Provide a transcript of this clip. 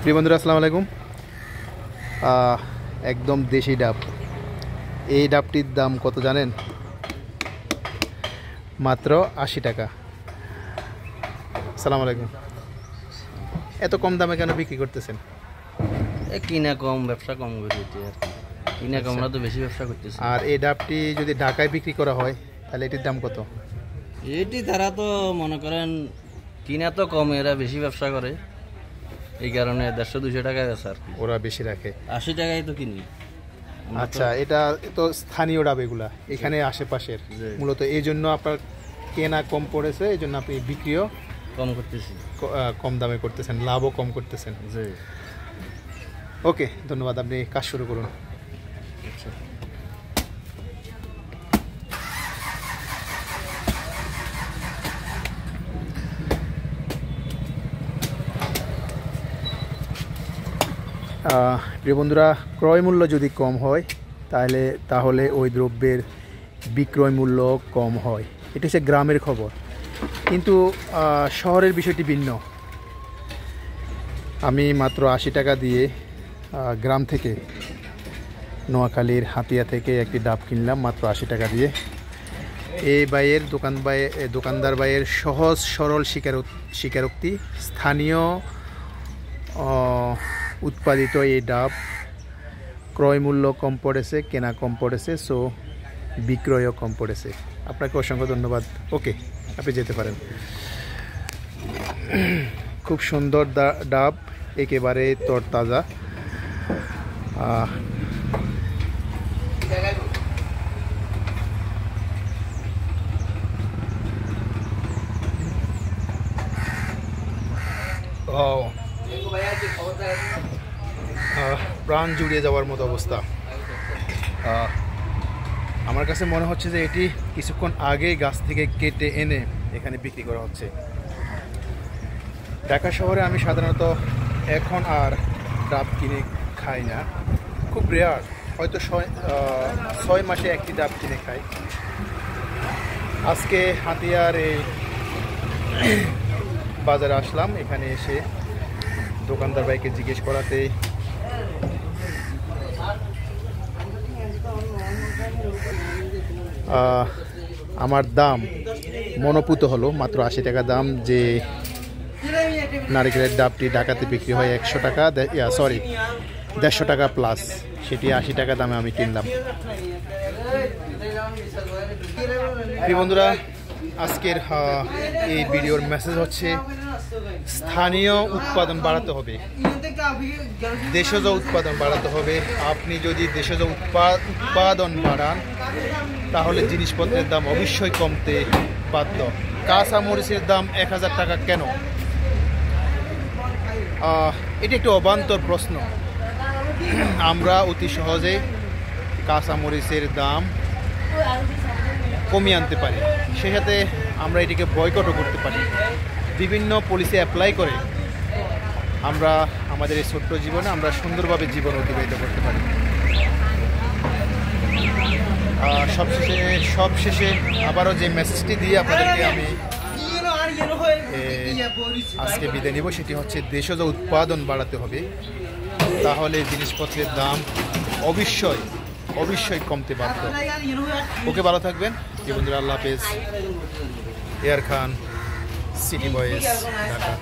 প্রিয় বন্ধুরা আসসালামু আলাইকুম। একদম দেশি ডাব। এই ডাবটির দাম কত জানেন? মাত্র 80 টাকা। আসসালামু আলাইকুম। এত কম দামে কেন বিক্রি করতেছেন? কিনা কম, ব্যবসা কম করে কিনা কম, আমরা তো বেশি ব্যবসা করতেছি। আর এই ডাবটি যদি ঢাকায় বিক্রি করা হয় তাহলে এটির দাম কত? এটি তারা তো মনে করেন কিনা তো কম, এরা বেশি ব্যবসা করে, এই কারণে 150-200 টাকা আছে আর কি। ওরা বেশি রাখে, 80 টাকায় তো কিনি। আচ্ছা, এটা তো স্থানীয় ডাব, এগুলা এখানে আশেপাশের, মূলত এই জন্য আপনার কেনা কম পড়েছে, এই জন্য আপনি বিক্রিও কম করতেছি, কম দামে করতেছেন, লাভও কম করতেছেন। ওকে, ধন্যবাদ। আপনি কাজ শুরু করুন। আচ্ছা, প্রিয় বন্ধুরা, ক্রয় মূল্য যদি কম হয় তাহলে ওই দ্রব্যের বিক্রয় মূল্য কম হয়। এটি হচ্ছে গ্রামের খবর, কিন্তু শহরের বিষয়টি ভিন্ন। আমি মাত্র 80 টাকা দিয়ে গ্রাম থেকে, নোয়াখালীর হাতিয়া থেকে একটি ডাব কিনলাম মাত্র 80 টাকা দিয়ে। এই দোকানদার ভাইয়ের সহজ সরল স্বীকারোক্তি, স্থানীয় উৎপাদিত এই ডাব ক্রয় মূল্য কম পড়েছে, কেনা কম পড়েছে, সো বিক্রয়ও কম পড়েছে। আপনাকে অসংখ্য ধন্যবাদ। ওকে, আপনি যেতে পারেন। খুব সুন্দর ডাব, একেবারে তরতাজা। প্রাণ জুড়িয়ে যাওয়ার মতো অবস্থা। আমার কাছে মনে হচ্ছে যে এটি কিছুক্ষণ আগেই গাছ থেকে কেটে এনে এখানে বিক্রি করা হচ্ছে। ঢাকা শহরে আমি সাধারণত এখন আর ডাব কিনে খাই না, খুব রেয়ার, হয়তো 6 মাসে একটি ডাব কিনে খাই। আজকে হাতিয়ার এই বাজারে আসলাম, এখানে এসে দোকানদার ভাইকে জিজ্ঞেস করাতে আমার দাম মনোপুত হলো। মাত্র 80 টাকা দাম। যে নারিকেলের ডাবটি ঢাকাতে বিক্রি হয় 100 টাকা, 150 টাকা প্লাস, সেটি 80 টাকা দামে আমি কিনলাম। প্রিয় বন্ধুরা, আজকের এই ভিডিওর মেসেজ হচ্ছে স্থানীয় উৎপাদন বাড়াতে হবে, দেশজ উৎপাদন বাড়াতে হবে। আপনি যদি দেশজ উৎপাদন বাড়ান তাহলে জিনিসপত্রের দাম অবশ্যই কমতে বাধ্য। কাঁচা মরিচের দাম 1000 টাকা কেন? এটি একটি অবান্তর প্রশ্ন। আমরা অতি সহজে কাঁচা মরিচের দাম কমিয়ে আনতে পারি, সেই সাথে আমরা এটিকে বয়কটও করতে পারি। বিভিন্ন পলিসি অ্যাপ্লাই করে আমরা আমাদের এই ছোট্ট জীবনে আমরা সুন্দরভাবে জীবন অতিবাহিত করতে পারি। সবশেষে আবারও যে মেসেজটি দিয়ে আপনাদেরকে আমি আজকে বিদায় নিব, সেটি হচ্ছে দেশজ উৎপাদন বাড়াতে হবে, তাহলে জিনিসপত্রের দাম অবশ্যই কমতে বাধ্য। ওকে, ভালো থাকবেন বন্ধুরা, আল্লাহ হাফেজ। এয়ার খান, সিটি বয়েজ, ঢাকা।